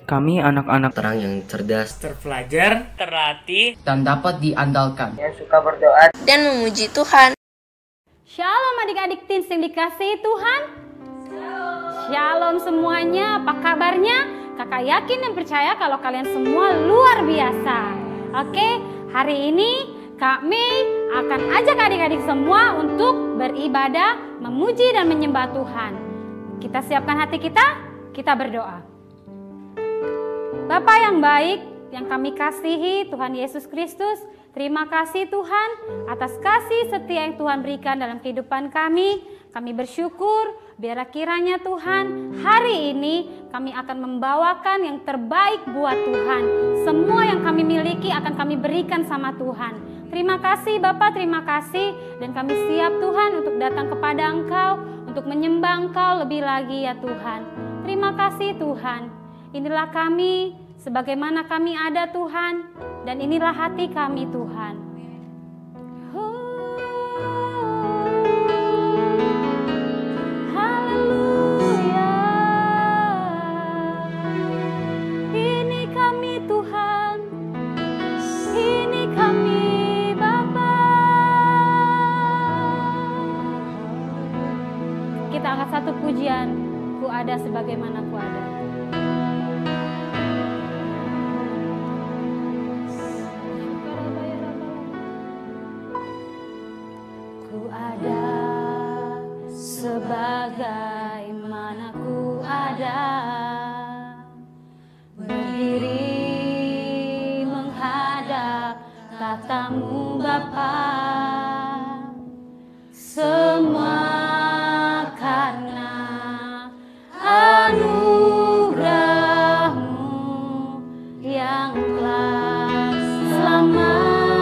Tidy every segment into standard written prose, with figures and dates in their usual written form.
Kami anak-anak terang yang cerdas, terpelajar, terlatih, dan dapat diandalkan, yang suka berdoa dan memuji Tuhan. Shalom adik-adik teens yang dikasihi Tuhan. Shalom semuanya, apa kabarnya? Kakak yakin dan percaya kalau kalian semua luar biasa. Oke, hari ini Kak Mei akan ajak adik-adik semua untuk beribadah, memuji dan menyembah Tuhan. Kita siapkan hati kita berdoa. Bapa yang baik, yang kami kasihi Tuhan Yesus Kristus, terima kasih Tuhan atas kasih setia yang Tuhan berikan dalam kehidupan kami. Kami bersyukur biar kiranya Tuhan hari ini kami akan membawakan yang terbaik buat Tuhan. Semua yang kami miliki akan kami berikan sama Tuhan. Terima kasih Bapa, terima kasih, dan kami siap Tuhan untuk datang kepada Engkau, untuk menyembah Engkau lebih lagi ya Tuhan. Terima kasih Tuhan. Inilah kami, sebagaimana kami ada Tuhan, dan inilah hati kami Tuhan. Haleluya. Ini kami Tuhan, ini kami Bapa. Kita angkat satu pujian, ku ada sebagaimana ku ada. Sebagaimana ku ada, berdiri menghadap tatamu Bapa, semua karena anugerah-Mu yang telah selamatkanku.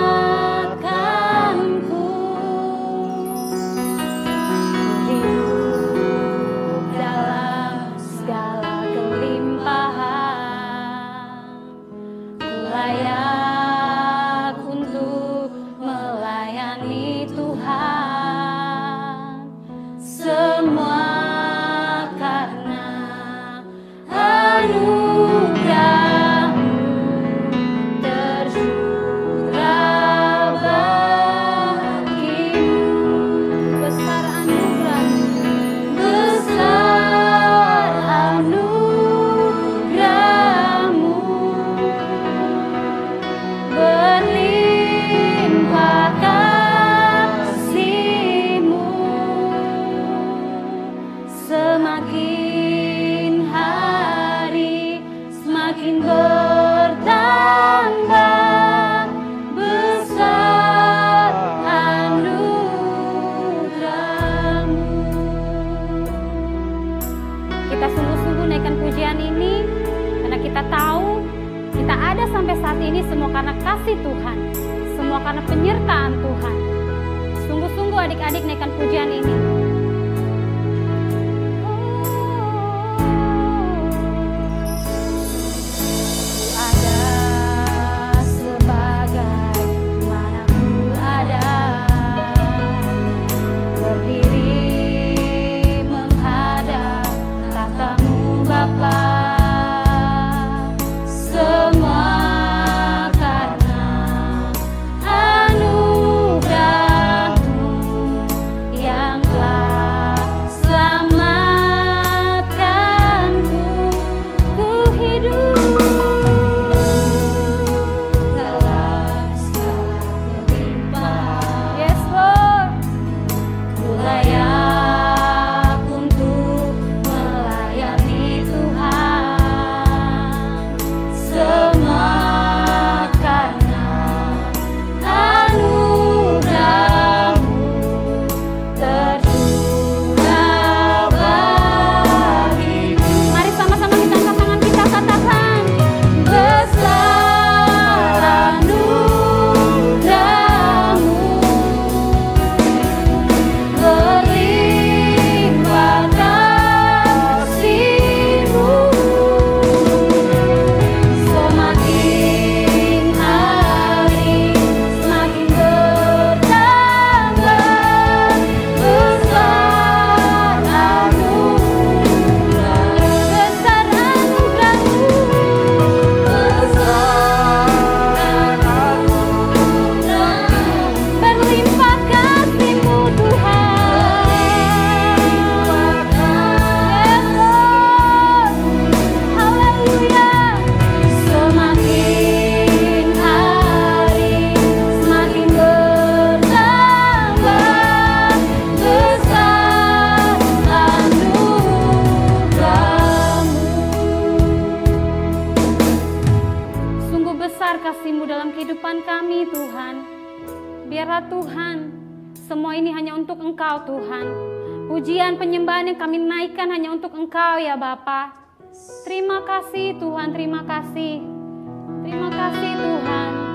Layak untuk melayani Tuhan, semua karena anugerah-Mu tercurah bagimu. Besar anugerah-Mu, besar anugerah-Mu, berlimpah kasih-Mu, semakin hari semakin bertambah besar anugerah-Mu. Kita sungguh-sungguh naikkan pujian ini karena kita tahu kita ada sampai saat ini semua karena kasih Tuhan, semua karena penyertaan Tuhan. Sungguh-sungguh adik-adik naikkan pujian ini. Ku ada sebagaimana ku ada, berdiri menghadap tatamu Bapa. Yang telah kasih-Mu dalam kehidupan kami Tuhan. Biarlah Tuhan, semua ini hanya untuk Engkau Tuhan. Pujian penyembahan yang kami naikkan hanya untuk Engkau ya Bapa. Terima kasih Tuhan, terima kasih. Terima kasih Tuhan.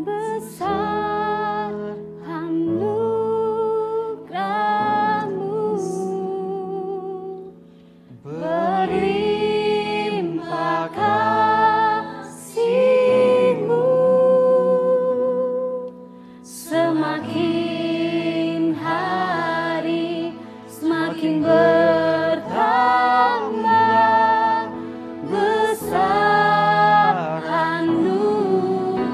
Besar anugerah-Mu, berlimpah kasih-Mu, semakin hari semakin bertambah besar anugerah.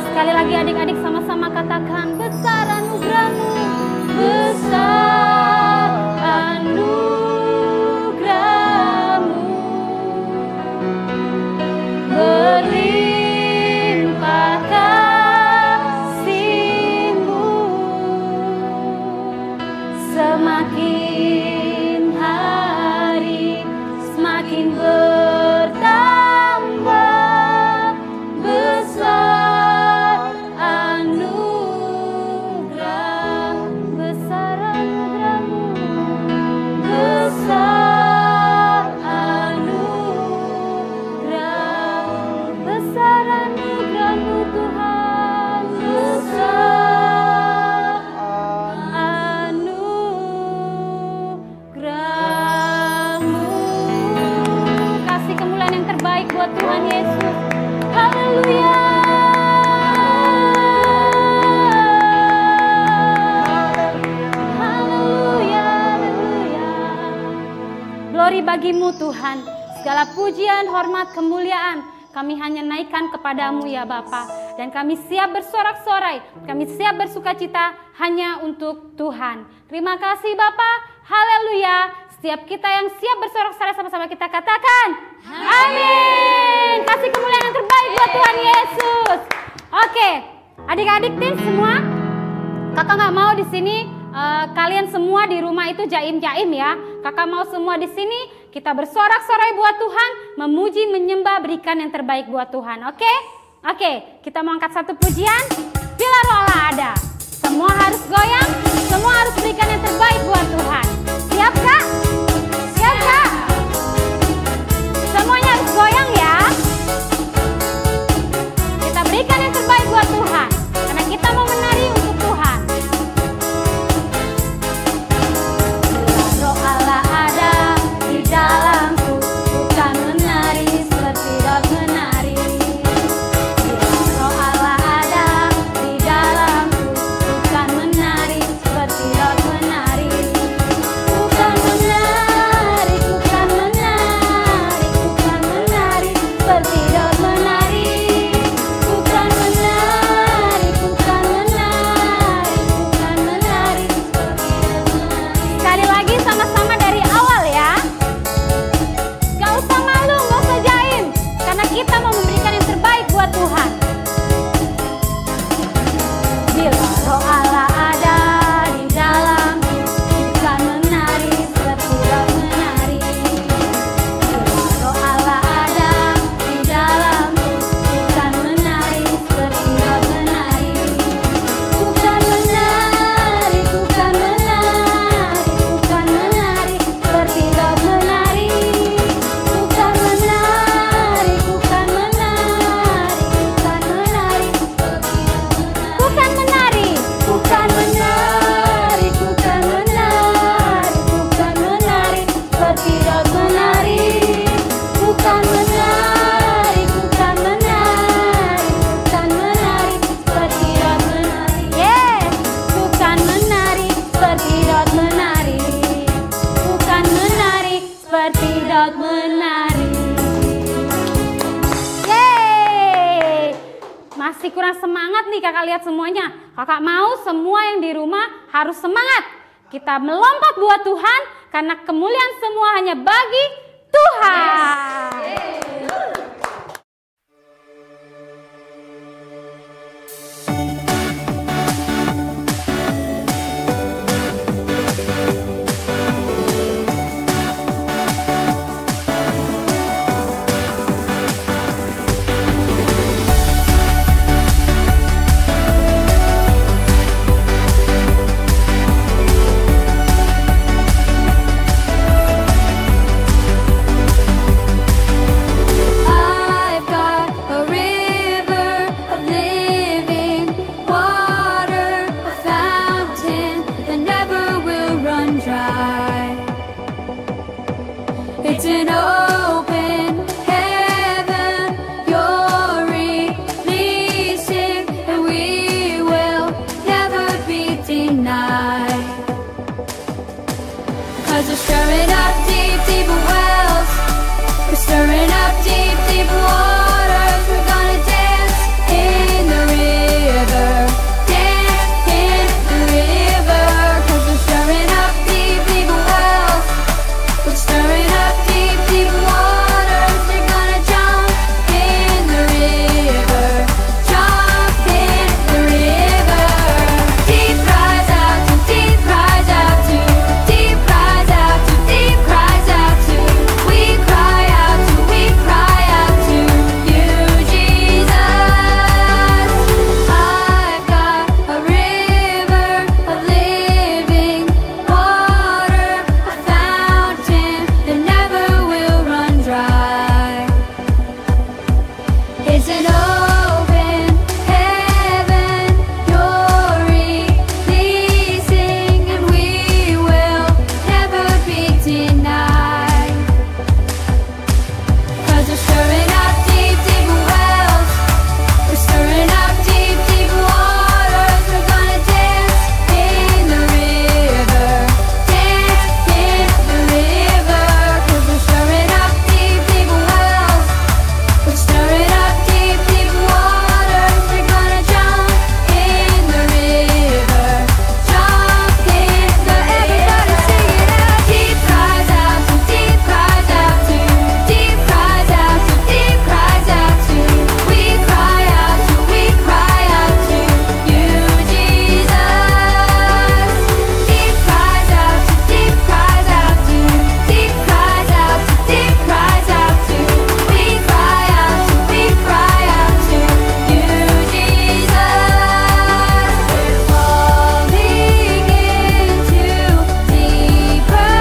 Sekali lagi adik-adik sama-sama katakan, besar anugerah-Mu, besar anugerah-Mu, berlimpah kasih-Mu, semakin hari semakin bertambah besar anugerah, besar anugerah-Mu, besar anugerah, besar anugerah-Mu Tuhan, besar anugerah-Mu. Kasih kemuliaan yang terbaik buat Tuhan Yesus. Haleluya. Haleluya, haleluya. Glory bagi-Mu Tuhan. Segala pujian, hormat, kemuliaan kami hanya naikkan kepadamu ya Bapa. Dan kami siap bersorak-sorai, kami siap bersukacita hanya untuk Tuhan. Terima kasih Bapa. Haleluya. Setiap kita yang siap bersorak-sorai sama-sama kita katakan amin. Kasih kemuliaan yang terbaik buat Tuhan Yesus. Oke, adik-adik tim semua, kakak nggak mau di sini kalian semua di rumah itu jaim-jaim ya. Kakak mau semua di sini kita bersorak-sorai buat Tuhan, memuji, menyembah, berikan yang terbaik buat Tuhan. Oke? Oke, kita mau angkat satu pujian. Bila Roh Allah ada, semua harus goyang, semua harus berikan yang terbaik buat Tuhan. Siap Kak? Siap Kak? Semuanya harus goyang ya. Kita berikan yang terbaik buat Tuhan, karena kita mau menari untuk Tuhan. Bila Roh Allah ada di dalamku, bukan menari seperti Daud menari. Bila Roh Allah ada di dalamku, bukan menari seperti Daud menari. Bukan menari, bukan menari, bukan menari seperti Daud menari. Bukan menari, bukan menari, bukan menari seperti Daud menari. Sekali lagi sama-sama dari awal ya. Gak usah malu, gak usah jaim, karena kita mau memberikan yang terbaik buat Tuhan. Bila Roh Allah ada di dalamku, bukan menari seperti Daud menari. Bila Roh Allah ada di dalamku, bukan menari seperti Daud menari. Bukan menari, bukan menari, bukan menari seperti Daud menari. Bukan menari, bukan menari, bukan menari seperti Daud menari. Bukan menari, bukan menari, bukan menari, bukan menari seperti Daud menari. Bukan menari, bukan menari, bukan menari seperti Daud menari. Yes, bukan menari seperti Daud menari. Bukan menari seperti Daud menari. Yeay. Masih kurang semangat nih kakak lihat semuanya. Kakak mau semua yang di rumah harus semangat. Kita melompat buat Tuhan karena kemuliaan semua hanya bagi Tuhan. 'Cause we're stirring up deep, deep wells. We're stirring up deep, deep waters. We're gonna dance in the river. Dance in the river. 'Cause we're stirring up deep, deep wells. We're stirring up deep, deep waters. We're gonna jump in the river. Jump in the river. Deep cries out to, deep cries out to, deep cries out to, deep cries out to. We cry out to, we cry out to you, Jesus. I've got a river of living water, a fountain that never will run dry. It's an open heaven you're releasing, and we will never be denied. 'Cause we're stirring up deep, deep wells. We're stirring up deep, deep waters. We're gonna dance in the river. Dance in the river. 'Cause we're stirring up deep, deep wells. We're stirring up deep, deep waters. We're gonna jump in the river. Jump in the Everybody sing it out. Deep cries out to, deep cries out to, deep cries out to, deep cries out to. We cry out to, we cry out to you, Jesus. Deep cries out to, deep cries out to, deep cries out to, deep cries out to. We cry out to, we cry out to you, Jesus. We're falling into deeper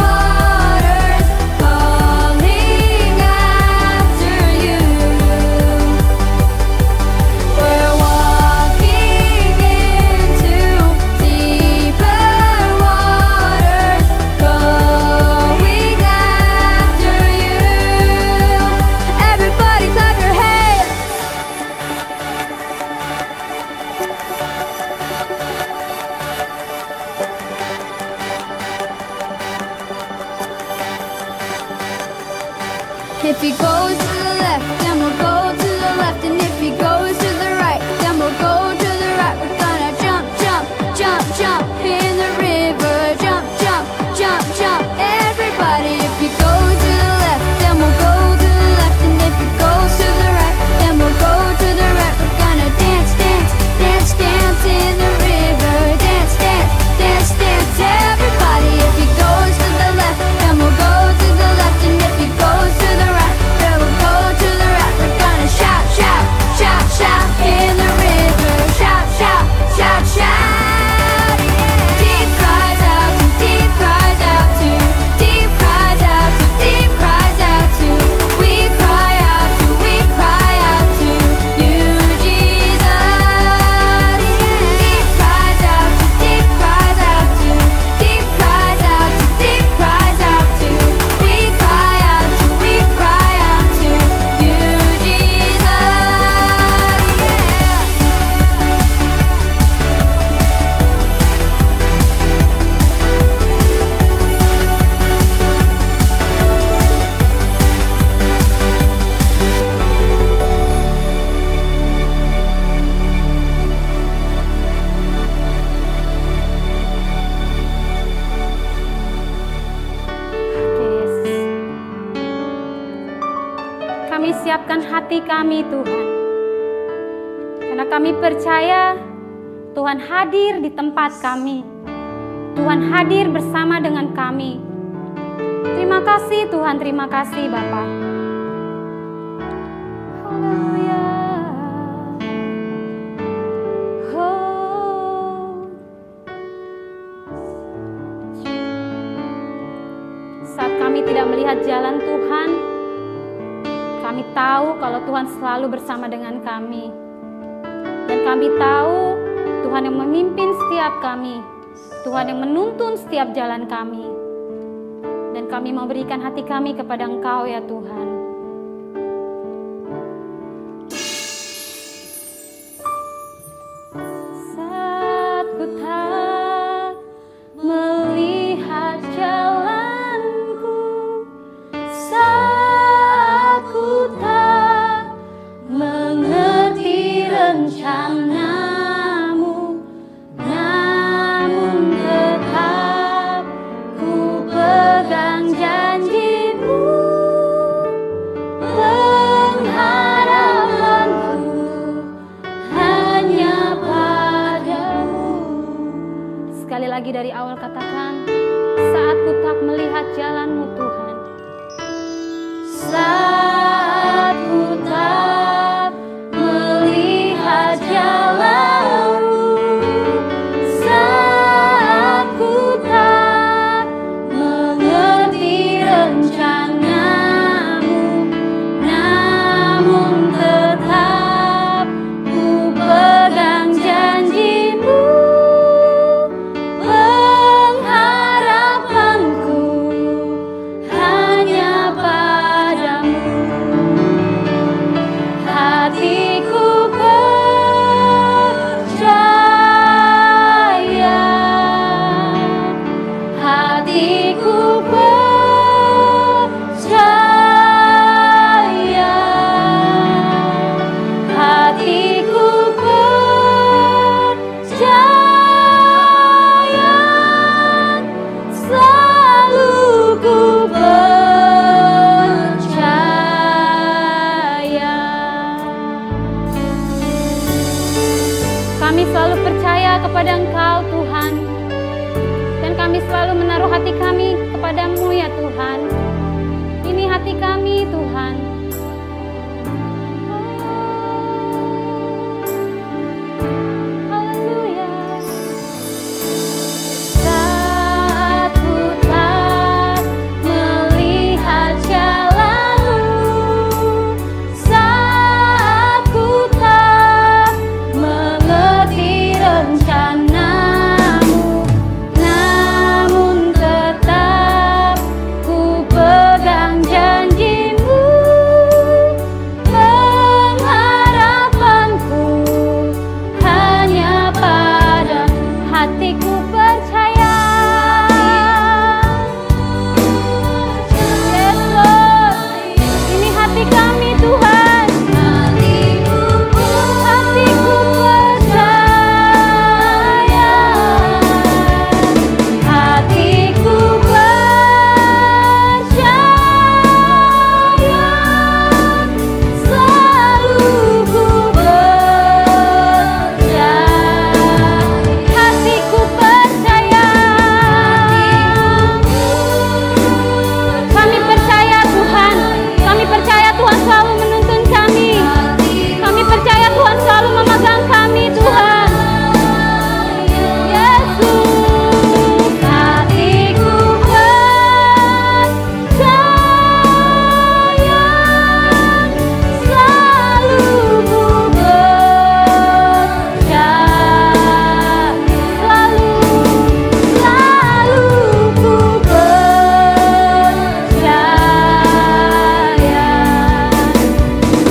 waters, calling after you. We're walking into deeper waters, going after you. Everybody clap your hands. If he goes to the left, then we'll go to the left. And if he goes to the right, then we'll go to the right. We're gonna jump, jump, jump, jump in the river. Jump, jump, jump, jump. Everybody, if he goes to the left, then we'll go to the left. And if he goes to the right, then we'll go to the right. We're gonna dance, dance, dance, dance in the river. Dance, dance, dance, dance. Everybody, if he goes to the left, then we'll go to the left. And if he goes to the right, then we'll go to the right. We're gonna shout, shout, shout, shout in the river. Shout, shout, shout, shout. Deep cries out to, deep cries out to, deep cries out to, deep cries out to. We cry out to, we cry out to you, Jesus. Deep cries out to, deep cries out to, deep cries out to, deep cries out to. We cry out to, we cry out to you, Jesus. Oke, Yesus. Kami siapkan hati kami, Tuhan. Karena kami percaya Tuhan hadir di tempat kami. Tuhan hadir bersama dengan kami. Terima kasih Tuhan, terima kasih Bapa. Haleluya. Oh. Saat kami tidak melihat jalan Tuhan, kami tahu kalau Tuhan selalu bersama dengan kami. Dan kami tahu Tuhan yang memimpin setiap kami, Tuhan yang menuntun setiap jalan kami. Dan kami memberikan hati kami kepada Engkau ya Tuhan. Saat ku tak melihat jalan lagi dari awal, katakan, saat ku tak melihat jalan-Mu Tuhan. Saat ku tak melihat jalan-Mu, saat ku tak mengerti rencana-Mu, namun tetap ku pegang janji-Mu, pengharapanku hanya padamu. Hatiku percaya, hatiku percaya, hatiku percaya, selalu ku percaya. Kami selalu percaya kepada Engkau Tuhan, dan kami selalu menaruh hati kami kepadamu ya Tuhan. Ini hati kami Tuhan. Haleluya. Saat ku tak melihat jalan-Mu, saat ku tak mengerti rencana-Mu, namun tetap ku pegang janji-Mu, pengharapanku hanya pada hatiku percaya. Yes, Lord. Ini hati kami Tuhan. Hatiku percaya, hatiku percaya, selalu ku percaya. Hatiku percaya, kami percaya Tuhan. Kami percaya Tuhan selalu menuntun kami. Kami percaya Tuhan selalu memegang kami Tuhan. Yesus, hatiku percaya, selalu ku percaya, selalu ku percaya,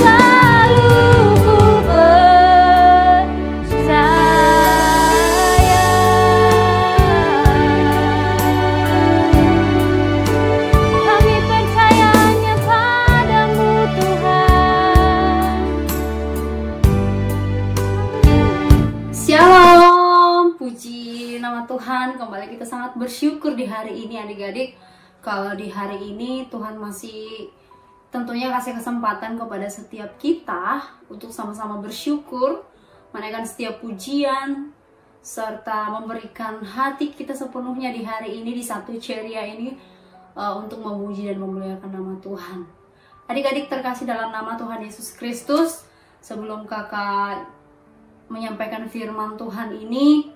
selalu ku percaya. Kami percayanya padamu Tuhan. Shalom, puji nama Tuhan. Kembali kita sangat bersyukur di hari ini adik-adik. Kalau di hari ini Tuhan masih tentunya kasih kesempatan kepada setiap kita untuk sama-sama bersyukur, menaikkan setiap pujian, serta memberikan hati kita sepenuhnya di hari ini, di satu ceria ini, untuk memuji dan memuliakan nama Tuhan. Adik-adik terkasih dalam nama Tuhan Yesus Kristus, sebelum kakak menyampaikan firman Tuhan ini,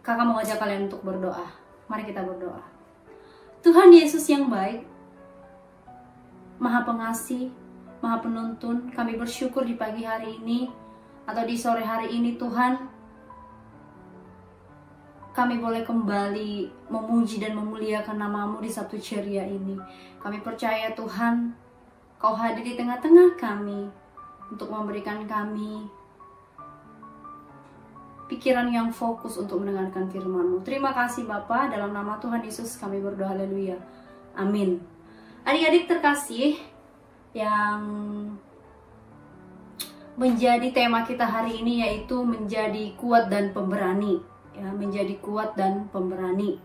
kakak mau ajak kalian untuk berdoa. Mari kita berdoa. Tuhan Yesus yang baik, Maha Pengasih, Maha Penuntun, kami bersyukur di pagi hari ini atau di sore hari ini Tuhan, kami boleh kembali memuji dan memuliakan nama-Mu di Sabtu ceria ini. Kami percaya Tuhan, Kau hadir di tengah-tengah kami untuk memberikan kami pikiran yang fokus untuk mendengarkan firman-Mu. Terima kasih Bapa, dalam nama Tuhan Yesus kami berdoa, haleluya, amin. Adik-adik terkasih, yang menjadi tema kita hari ini yaitu menjadi kuat dan pemberani, ya, menjadi kuat dan pemberani.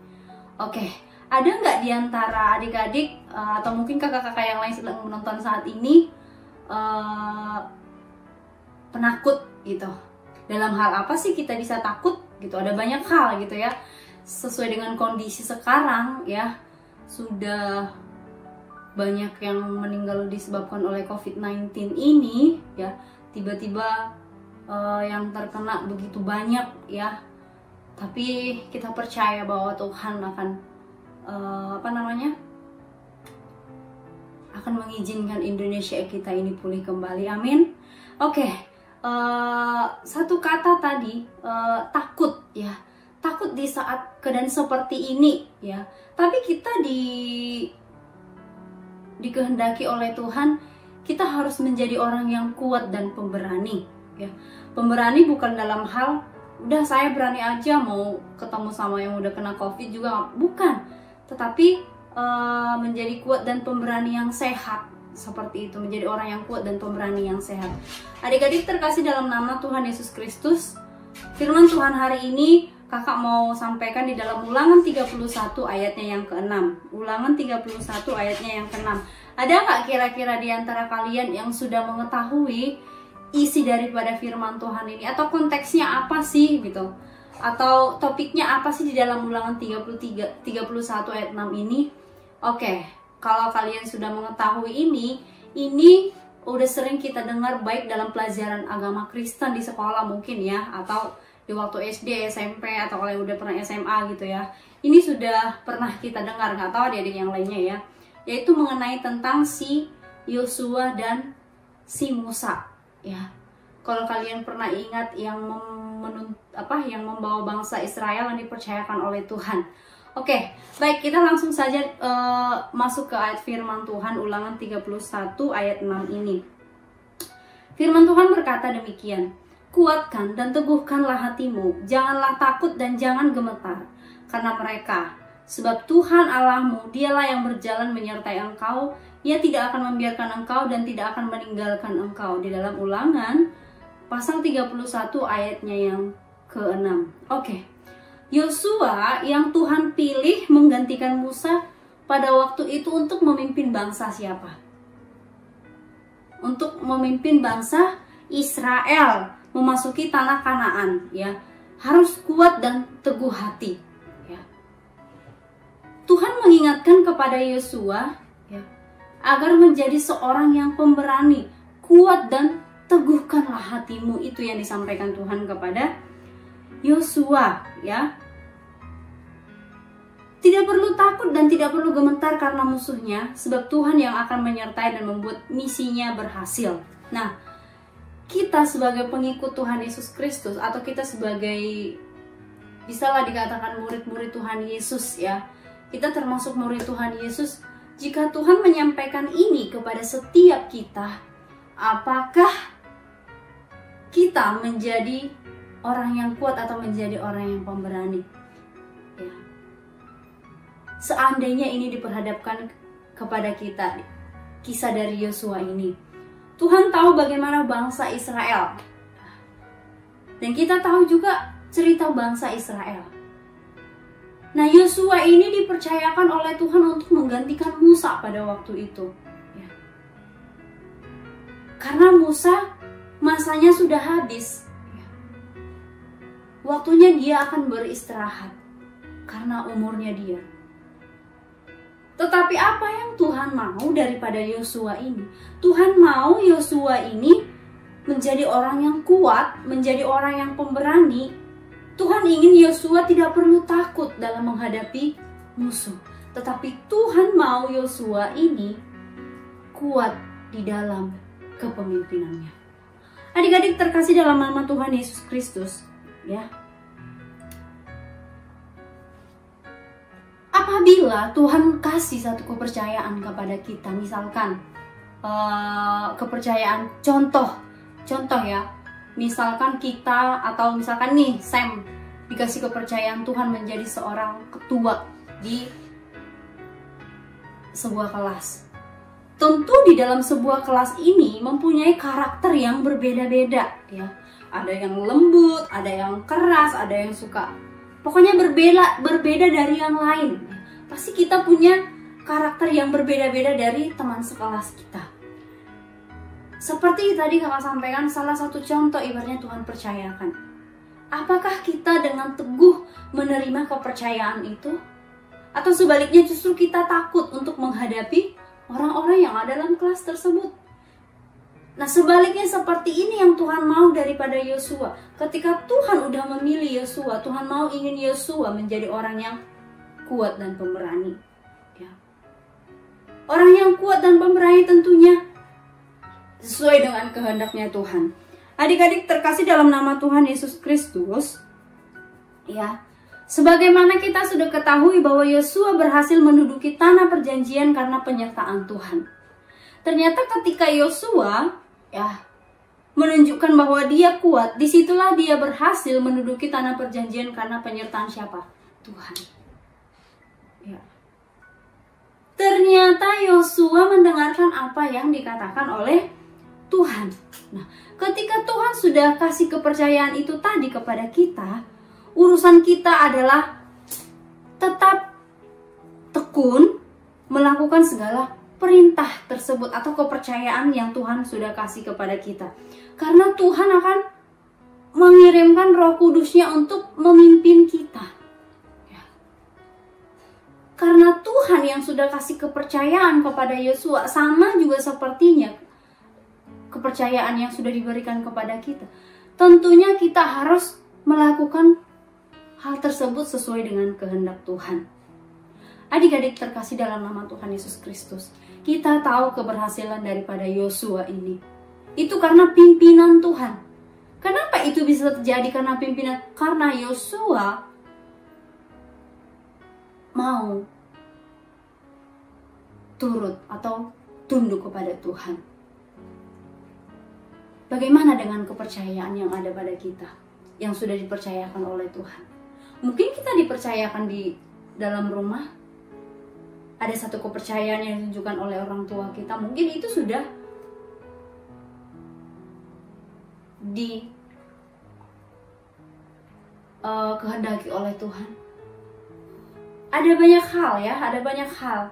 Oke, ada nggak diantara adik-adik atau mungkin kakak-kakak yang lain sedang menonton saat ini penakut gitu? Dalam hal apa sih kita bisa takut gitu? Ada banyak hal gitu ya. sesuai dengan kondisi sekarang ya, sudah banyak yang meninggal disebabkan oleh COVID-19 ini ya, tiba-tiba yang terkena begitu banyak ya. Tapi kita percaya bahwa Tuhan akan akan mengizinkan Indonesia kita ini pulih kembali, amin. Oke, satu kata tadi, takut ya. Takut di saat keadaan seperti ini ya. Tapi kita dikehendaki oleh Tuhan, kita harus menjadi orang yang kuat dan pemberani ya. Pemberani bukan dalam hal udah saya berani aja mau ketemu sama yang udah kena COVID juga, bukan. Tetapi menjadi kuat dan pemberani yang sehat, seperti itu, menjadi orang yang kuat dan pemberani yang sehat. Adik-adik terkasih dalam nama Tuhan Yesus Kristus, firman Tuhan hari ini kakak mau sampaikan di dalam Ulangan 31 ayatnya yang ke-6. Ulangan 31 ayatnya yang ke-6. Ada nggak kira-kira di antara kalian yang sudah mengetahui isi daripada firman Tuhan ini? Atau konteksnya apa sih gitu? Atau topiknya apa sih di dalam Ulangan 31 ayat 6 ini? Oke, kalau kalian sudah mengetahui ini udah sering kita dengar baik dalam pelajaran agama Kristen di sekolah mungkin ya, atau di waktu SD, SMP, atau kalau udah pernah SMA gitu ya. Ini sudah pernah kita dengar, nggak tahu adik-adik yang lainnya ya. Yaitu mengenai tentang si Yosua dan si Musa ya. Kalau kalian pernah ingat yang membawa bangsa Israel yang dipercayakan oleh Tuhan. Oke, baik, kita langsung saja masuk ke ayat firman Tuhan Ulangan 31 ayat 6 ini. Firman Tuhan berkata demikian, kuatkan dan teguhkanlah hatimu, janganlah takut dan jangan gemetar karena mereka, sebab Tuhan Allahmu, dialah yang berjalan menyertai engkau, ia tidak akan membiarkan engkau dan tidak akan meninggalkan engkau. Di dalam Ulangan pasal 31 ayatnya yang ke-6. Oke, Yosua yang Tuhan pilih menggantikan Musa pada waktu itu untuk memimpin bangsa siapa? Untuk memimpin bangsa Israel memasuki tanah Kanaan ya. Harus kuat dan teguh hati ya. Tuhan mengingatkan kepada Yosua ya, agar menjadi seorang yang pemberani, kuat dan teguhkanlah hatimu. Itu yang disampaikan Tuhan kepada Yosua ya. Tidak perlu takut dan tidak perlu gemetar karena musuhnya, sebab Tuhan yang akan menyertai dan membuat misinya berhasil. Nah, kita sebagai pengikut Tuhan Yesus Kristus, atau kita sebagai, bisalah dikatakan murid-murid Tuhan Yesus ya, kita termasuk murid Tuhan Yesus. Jika Tuhan menyampaikan ini kepada setiap kita, apakah kita menjadi orang yang kuat atau menjadi orang yang pemberani ya? Seandainya ini diperhadapkan kepada kita, kisah dari Yosua ini, Tuhan tahu bagaimana bangsa Israel. Dan kita tahu juga cerita bangsa Israel. Nah, Yosua ini dipercayakan oleh Tuhan untuk menggantikan Musa pada waktu itu. Ya. Karena Musa masanya sudah habis. Ya. Waktunya dia akan beristirahat. Karena umurnya dia. Tetapi apa yang Tuhan mau daripada Yosua ini? Tuhan mau Yosua ini menjadi orang yang kuat, menjadi orang yang pemberani. Tuhan ingin Yosua tidak perlu takut dalam menghadapi musuh. Tetapi Tuhan mau Yosua ini kuat di dalam kepemimpinannya. Adik-adik terkasih dalam nama Tuhan Yesus Kristus, ya. Apabila Tuhan kasih satu kepercayaan kepada kita, misalkan kepercayaan contoh ya, misalkan kita, atau misalkan nih Sam dikasih kepercayaan Tuhan menjadi seorang ketua di sebuah kelas. Tentu di dalam sebuah kelas ini mempunyai karakter yang berbeda-beda ya. Ada yang lembut, ada yang keras, ada yang suka, pokoknya berbeda dari yang lain. Pasti kita punya karakter yang berbeda-beda dari teman sekelas kita. Seperti tadi kakak sampaikan, salah satu contoh ibaratnya Tuhan percayakan. Apakah kita dengan teguh menerima kepercayaan itu? Atau sebaliknya justru kita takut untuk menghadapi orang-orang yang ada dalam kelas tersebut? Nah, sebaliknya seperti ini yang Tuhan mau daripada Yosua. Ketika Tuhan udah memilih Yosua, Tuhan mau ingin Yosua menjadi orang yang kuat dan pemberani. Ya. Orang yang kuat dan pemberani tentunya sesuai dengan kehendaknya Tuhan. Adik-adik terkasih dalam nama Tuhan Yesus Kristus, ya, sebagaimana kita sudah ketahui bahwa Yosua berhasil menduduki tanah perjanjian karena penyertaan Tuhan. Ternyata ketika Yosua, ya, menunjukkan bahwa dia kuat, disitulah dia berhasil menduduki tanah perjanjian karena penyertaan siapa? Tuhan. Ya. Ternyata Yosua mendengarkan apa yang dikatakan oleh Tuhan. Nah, ketika Tuhan sudah kasih kepercayaan itu tadi kepada kita, urusan kita adalah tetap tekun melakukan segala perintah tersebut atau kepercayaan yang Tuhan sudah kasih kepada kita. Karena Tuhan akan mengirimkan Roh Kudus-Nya untuk memimpin kita. Ya. Karena Tuhan yang sudah kasih kepercayaan kepada Yosua, sama juga sepertinya kepercayaan yang sudah diberikan kepada kita. Tentunya kita harus melakukan hal tersebut sesuai dengan kehendak Tuhan. Adik-adik terkasih dalam nama Tuhan Yesus Kristus, kita tahu keberhasilan daripada Yosua ini. Itu karena pimpinan Tuhan. Kenapa itu bisa terjadi karena pimpinan? Karena Yosua mau turut atau tunduk kepada Tuhan. Bagaimana dengan kepercayaan yang ada pada kita, yang sudah dipercayakan oleh Tuhan? Mungkin kita dipercayakan di dalam rumah, ada satu kepercayaan yang ditunjukkan oleh orang tua kita, mungkin itu sudah kehendaki oleh Tuhan. Ada banyak hal ya, ada banyak hal.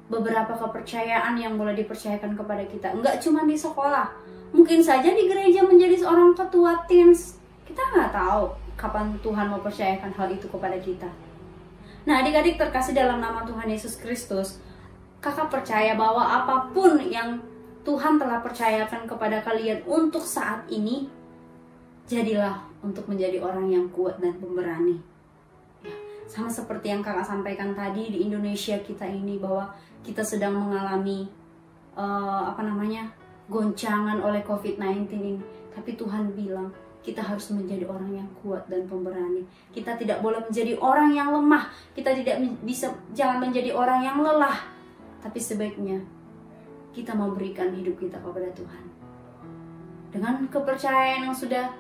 Beberapa kepercayaan yang boleh dipercayakan kepada kita, enggak cuma di sekolah, mungkin saja di gereja menjadi seorang ketua teens. Kita nggak tahu kapan Tuhan mau percayakan hal itu kepada kita. Nah, adik-adik terkasih dalam nama Tuhan Yesus Kristus, kakak percaya bahwa apapun yang Tuhan telah percayakan kepada kalian untuk saat ini, jadilah untuk menjadi orang yang kuat dan pemberani. Ya, sama seperti yang kakak sampaikan tadi di Indonesia kita ini, bahwa kita sedang mengalami goncangan oleh COVID-19 ini. Tapi Tuhan bilang kita harus menjadi orang yang kuat dan pemberani. Kita tidak boleh menjadi orang yang lemah. Kita jangan menjadi orang yang lelah. Tapi sebaiknya kita mau berikan hidup kita kepada Tuhan. Dengan kepercayaan yang sudah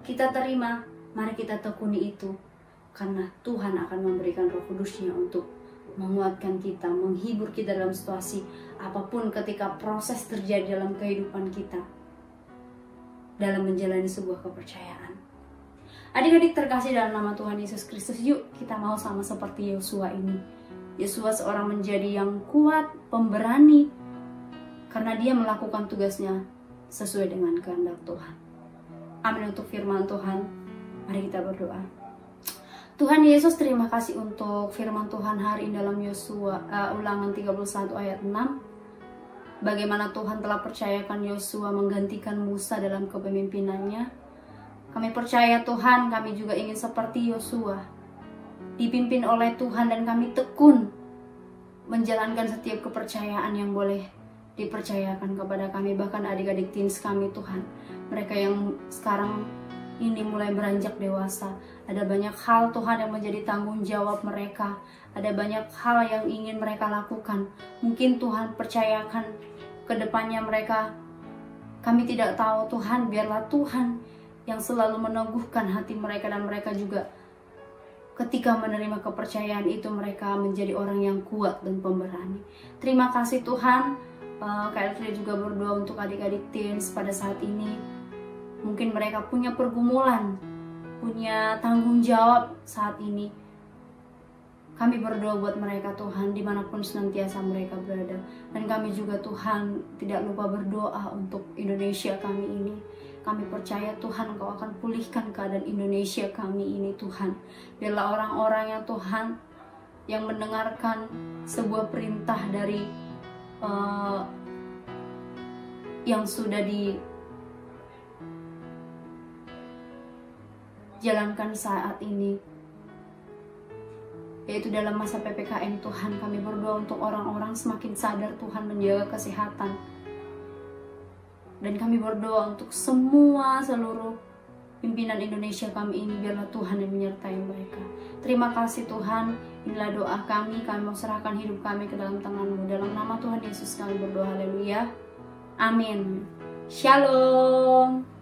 kita terima, mari kita tekuni itu. Karena Tuhan akan memberikan Roh Kudus-Nya untuk menguatkan kita, menghibur kita dalam situasi apapun ketika proses terjadi dalam kehidupan kita, dalam menjalani sebuah kepercayaan. Adik-adik terkasih dalam nama Tuhan Yesus Kristus, yuk kita mau sama seperti Yosua ini. Yosua seorang menjadi yang kuat, pemberani, karena dia melakukan tugasnya sesuai dengan kehendak Tuhan. Amin untuk firman Tuhan. Mari kita berdoa. Tuhan Yesus, terima kasih untuk firman Tuhan hari ini dalam Ulangan 31 ayat 6. Bagaimana Tuhan telah percayakan Yosua menggantikan Musa dalam kepemimpinannya. Kami percaya Tuhan, kami juga ingin seperti Yosua, dipimpin oleh Tuhan, dan kami tekun menjalankan setiap kepercayaan yang boleh dipercayakan kepada kami. Bahkan adik-adik teens kami Tuhan, mereka yang sekarang ini mulai beranjak dewasa, ada banyak hal Tuhan yang menjadi tanggung jawab mereka. Ada banyak hal yang ingin mereka lakukan. Mungkin Tuhan percayakan ke depannya mereka. Kami tidak tahu Tuhan, biarlah Tuhan yang selalu meneguhkan hati mereka, dan mereka juga ketika menerima kepercayaan itu mereka menjadi orang yang kuat dan pemberani. Terima kasih Tuhan. Kak Elfrida juga berdoa untuk adik-adik teens pada saat ini. Mungkin mereka punya pergumulan, punya tanggung jawab saat ini. Kami berdoa buat mereka Tuhan, dimanapun senantiasa mereka berada. Dan kami juga Tuhan tidak lupa berdoa untuk Indonesia kami ini. Kami percaya Tuhan Engkau akan pulihkan keadaan Indonesia kami ini Tuhan. Biarlah orang-orang yang Tuhan yang mendengarkan sebuah perintah dari yang sudah dijalankan saat ini, yaitu dalam masa PPKM Tuhan, kami berdoa untuk orang-orang semakin sadar Tuhan menjaga kesehatan. Dan kami berdoa untuk seluruh pimpinan Indonesia kami ini, biarlah Tuhan yang menyertai mereka. Terima kasih Tuhan, inilah doa kami mau serahkan hidup kami ke dalam tangan-Mu. Dalam nama Tuhan Yesus kami berdoa, haleluya, amin. Shalom.